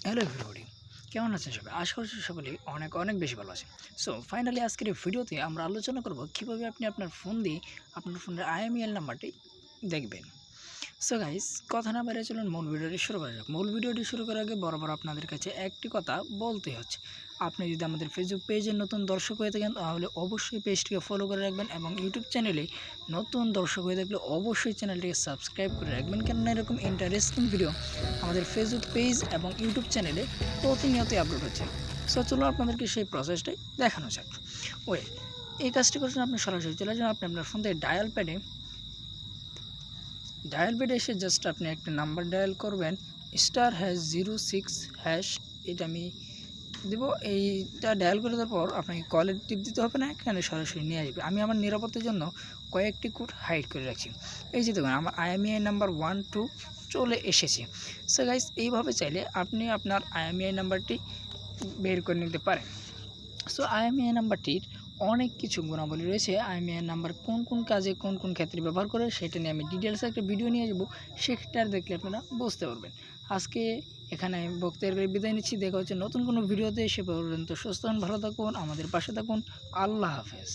Hello everybody, কেমন আছেন সবাই? আশা করছি সকলেই অনেক অনেক বেশি ভালো আছেন। সো ফাইনালি আজকের এই ভিডিওতে আমরা আলোচনা করব কীভাবে আপনি আপনার ফোন দিয়ে আপনার ফোনের IMEI নাম্বারটি দেখবেন। সো গাইস, কথা না বেরিয়ে চলুন মূল ভিডিওটি শুরু করা যাক। মূল ভিডিওটি শুরু করার আগে বরাবর আপনাদের কাছে একটি কথা বলতে হচ্ছে, আপনি যদি আমাদের ফেসবুক পেজের নতুন দর্শক হয়ে থাকেন তাহলে অবশ্যই পেজটিকে ফলো করে রাখবেন, এবং ইউটিউব চ্যানেলে নতুন দর্শক হয়ে থাকলে অবশ্যই চ্যানেলটিকে সাবস্ক্রাইব করে রাখবেন, কেননা এরকম ইন্টারেস্টিং ভিডিও আমাদের ফেসবুক পেজ এবং ইউটিউব চ্যানেলে প্রতিনিয়তই আপলোড হচ্ছে। সো চলুন আপনাদেরকে সেই প্রসেসটাই দেখানো যাক। এই কাজটি করছেন আপনি সরাসরি চলে যান আপনি আপনার ফোন থেকে ডায়াল প্যাডে এসে জাস্ট আপনি একটা নাম্বার ডায়াল করবেন, *#06#। এটা আমি দেবো। এইটা ডায়াল করে দেওয়ার পর আপনাকে কলের টিপ দিতে হবে না, এখানে সরাসরি নিয়ে আসবে। আমি আমার নিরাপত্তার জন্য কয়েকটি কোড হাইড করে রাখছি। এই যে দেখুন আমার IMEI নাম্বার 1 2 চলে এসেছে। সো গাইস, এইভাবে চাইলে আপনি আপনার IMEI নাম্বারটি বের করে নিতে পারেন। সো IMEI নাম্বারটির অনেক কিছু গুণাবলী রয়েছে। IMEI নাম্বার কোন কোন কাজে কোন কোন ক্ষেত্রে ব্যবহার করে সেটা নিয়ে আমি ডিটেলসে একটা ভিডিও নিয়ে যাবো, সেটা দেখলে আপনারা বুঝতে পারবেন। আজকে এখানে আমি বক্তের বিদায় নিচ্ছি। দেখা হচ্ছে নতুন কোনো ভিডিওতে। সে পর্যন্ত সুস্থ হন, ভালো থাকুন, আমাদের পাশে থাকুন। আল্লাহ হাফেজ।